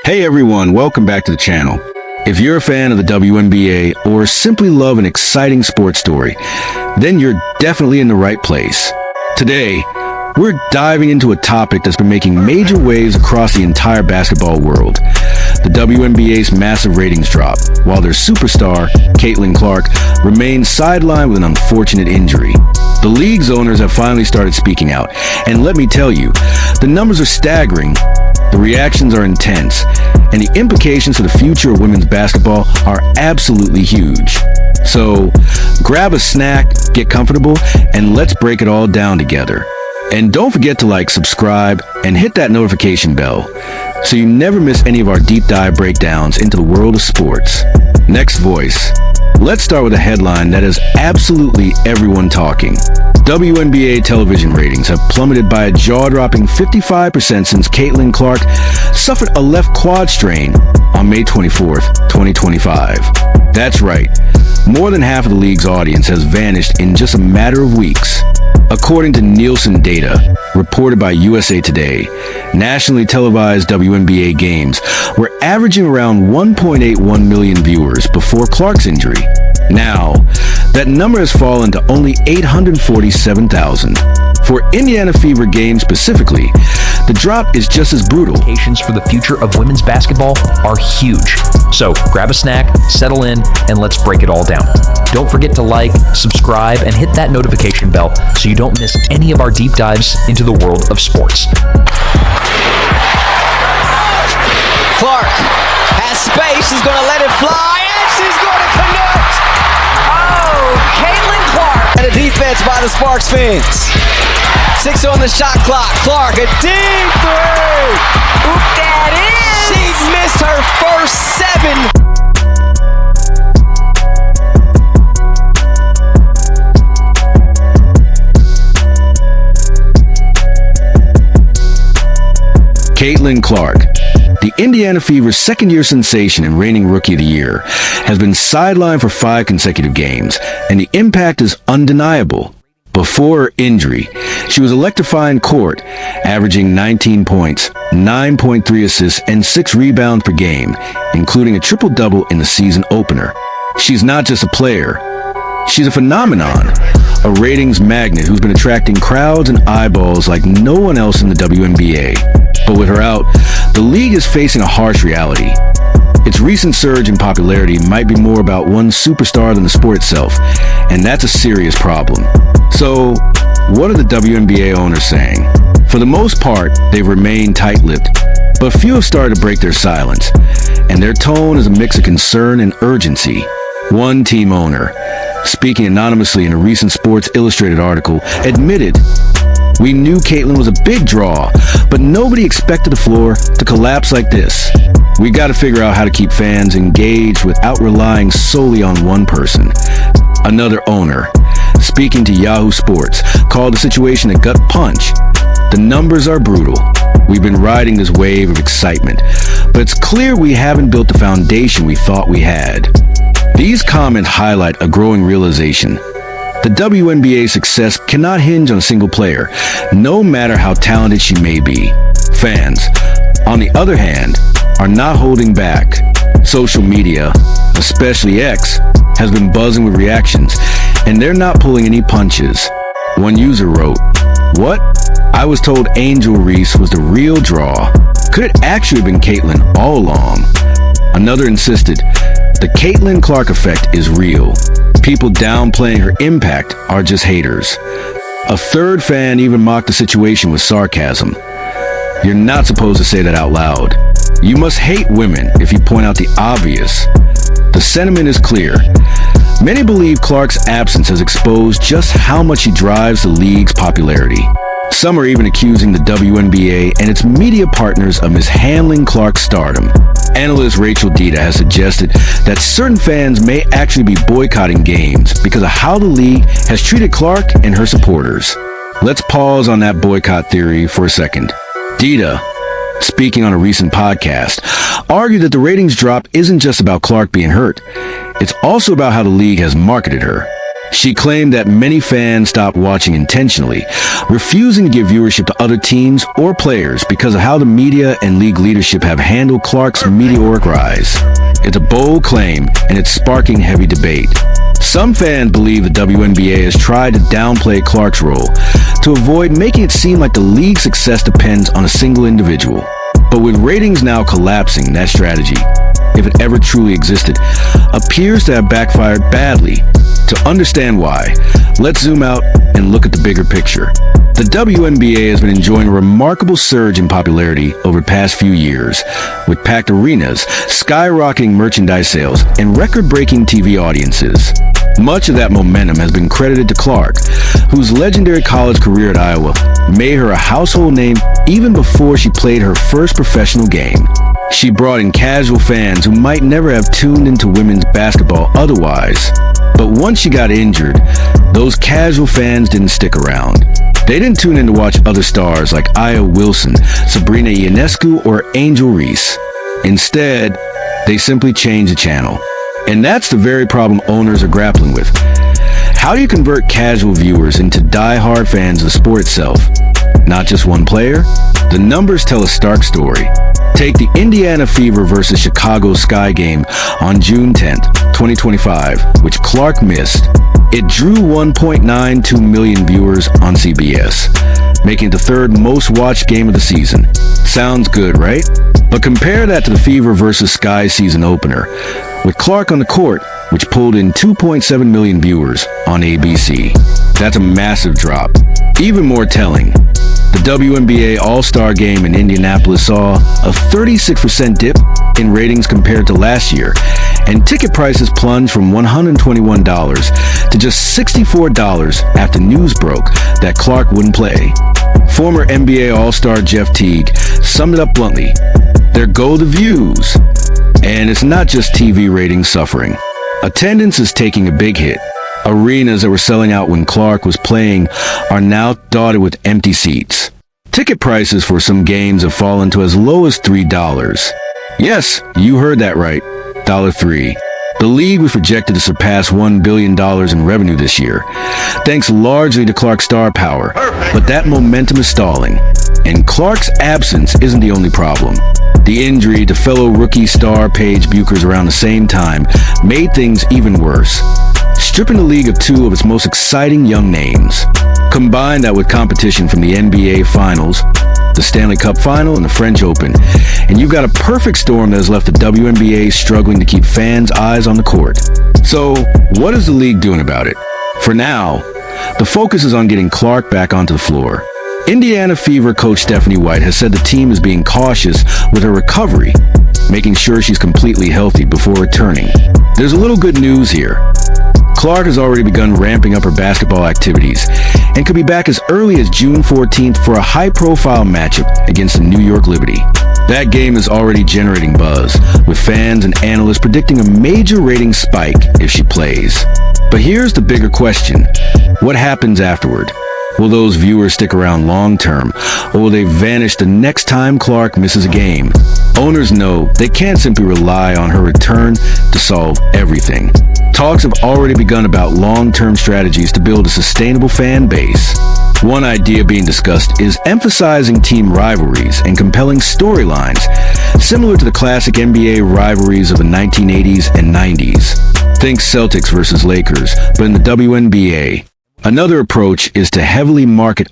Hey everyone, welcome back to the channel. If you're a fan of the WNBA or simply love an exciting sports story, then you're definitely in the right place. Today, we're diving into a topic that's been making major waves across the entire basketball world. The WNBA's massive ratings drop, while their superstar, Caitlin Clark, remains sidelined with an unfortunate injury. The league's owners have finally started speaking out, and let me tell you, the numbers are staggering, the reactions are intense, and the implications for the future of women's basketball are absolutely huge. So, grab a snack, get comfortable, and let's break it all down together. And don't forget to like, subscribe, and hit that notification bell so you never miss any of our deep dive breakdowns into the world of sports. Next voice. Let's start with a headline that has absolutely everyone talking. WNBA television ratings have plummeted by a jaw-dropping 55% since Caitlin Clark suffered a left quad strain on May 24th, 2025. That's right. More than half of the league's audience has vanished in just a matter of weeks. According to Nielsen data, reported by USA Today, nationally televised WNBA games were averaging around 1.81 million viewers before Clark's injury. Now, that number has fallen to only 847,000. For Indiana Fever games specifically, the drop is just as brutal. Implications for the future of women's basketball are huge. So grab a snack, settle in, and let's break it all down. Don't forget to like, subscribe, and hit that notification bell so you don't miss any of our deep dives into the world of sports. Clark has space, he's going to let it fly, and she's going to connect! Oh, Caitlin Clark! And a defense by the Sparks fans. 6 on the shot clock. Clark, a deep three! Oop, that is! She missed her first 7. Caitlin Clark, the Indiana Fever's second-year sensation and reigning Rookie of the Year, has been sidelined for 5 consecutive games, and the impact is undeniable. Before her injury, she was electrifying court, averaging 19 points, 9.3 assists, and 6 rebounds per game, including a triple-double in the season opener. She's not just a player, she's a phenomenon, a ratings magnet who's been attracting crowds and eyeballs like no one else in the WNBA. But with her out, the league is facing a harsh reality. Its recent surge in popularity might be more about one superstar than the sport itself, and that's a serious problem. So, what are the WNBA owners saying? For the most part, they've remained tight-lipped, but few have started to break their silence, and their tone is a mix of concern and urgency. One team owner, speaking anonymously in a recent Sports Illustrated article, admitted, "We knew Caitlin was a big draw, but nobody expected the floor to collapse like this. We got to figure out how to keep fans engaged without relying solely on one person." Another owner, speaking to Yahoo Sports, called the situation a gut punch. "The numbers are brutal. We've been riding this wave of excitement, but it's clear we haven't built the foundation we thought we had." These comments highlight a growing realization. The WNBA's success cannot hinge on a single player, no matter how talented she may be. Fans, on the other hand, are not holding back. Social media, especially X, has been buzzing with reactions, and they're not pulling any punches. One user wrote, "What? I was told Angel Reese was the real draw. Could it actually have been Caitlin all along?" Another insisted, "The Caitlin Clark effect is real. People downplaying her impact are just haters." A third fan even mocked the situation with sarcasm. "You're not supposed to say that out loud. You must hate women if you point out the obvious." The sentiment is clear. Many believe Clark's absence has exposed just how much she drives the league's popularity. Some are even accusing the WNBA and its media partners of mishandling Clark's stardom. Analyst Rachel Dita has suggested that certain fans may actually be boycotting games because of how the league has treated Clark and her supporters. Let's pause on that boycott theory for a second. Dita, speaking on a recent podcast, argued that the ratings drop isn't just about Clark being hurt. It's also about how the league has marketed her. She claimed that many fans stopped watching intentionally, refusing to give viewership to other teams or players because of how the media and league leadership have handled Clark's meteoric rise. It's a bold claim, and it's sparking heavy debate. Some fans believe the WNBA has tried to downplay Clark's role to avoid making it seem like the league's success depends on a single individual. But with ratings now collapsing, that strategy, if it ever truly existed, appears to have backfired badly. To understand why, let's zoom out and look at the bigger picture. The WNBA has been enjoying a remarkable surge in popularity over the past few years, with packed arenas, skyrocketing merchandise sales, and record-breaking TV audiences. Much of that momentum has been credited to Clark, whose legendary college career at Iowa made her a household name even before she played her first professional game. She brought in casual fans who might never have tuned into women's basketball otherwise. But once she got injured, those casual fans didn't stick around. They didn't tune in to watch other stars like Aya Wilson, Sabrina Ionescu, or Angel Reese. Instead, they simply changed the channel. And that's the very problem owners are grappling with. How do you convert casual viewers into die-hard fans of the sport itself? Not just one player? The numbers tell a stark story. Take the Indiana Fever versus Chicago Sky game on June 10th, 2025, which Clark missed. It drew 1.92 million viewers on CBS, making it the third most watched game of the season. Sounds good, right? But compare that to the Fever versus Sky season opener, with Clark on the court, which pulled in 2.7 million viewers on ABC. That's a massive drop. Even more telling, the WNBA All-Star Game in Indianapolis saw a 36% dip in ratings compared to last year, and ticket prices plunged from $121 to just $64 after news broke that Clark wouldn't play. Former NBA All-Star Jeff Teague summed it up bluntly: there go the views. And it's not just TV ratings suffering. Attendance is taking a big hit. Arenas that were selling out when Clark was playing are now dotted with empty seats. Ticket prices for some games have fallen to as low as $3. Yes, you heard that right, $3. The league was projected to surpass $1 billion in revenue this year, thanks largely to Clark's star power. But that momentum is stalling, and Clark's absence isn't the only problem. The injury to fellow rookie star Paige Buchers around the same time made things even worse, stripping the league of two of its most exciting young names. Combine that with competition from the NBA Finals, the Stanley Cup Final, and the French Open, and you've got a perfect storm that has left the WNBA struggling to keep fans' eyes on the court. So, what is the league doing about it? For now, the focus is on getting Clark back onto the floor. Indiana Fever coach Stephanie White has said the team is being cautious with her recovery, making sure she's completely healthy before returning. There's a little good news here. Clark has already begun ramping up her basketball activities and could be back as early as June 14th for a high-profile matchup against the New York Liberty. That game is already generating buzz, with fans and analysts predicting a major ratings spike if she plays. But here's the bigger question: what happens afterward? Will those viewers stick around long-term, or will they vanish the next time Clark misses a game? Owners know they can't simply rely on her return to solve everything. Talks have already begun about long-term strategies to build a sustainable fan base. One idea being discussed is emphasizing team rivalries and compelling storylines, similar to the classic NBA rivalries of the 1980s and 90s. Think Celtics versus Lakers, but in the WNBA. Another approach is to heavily market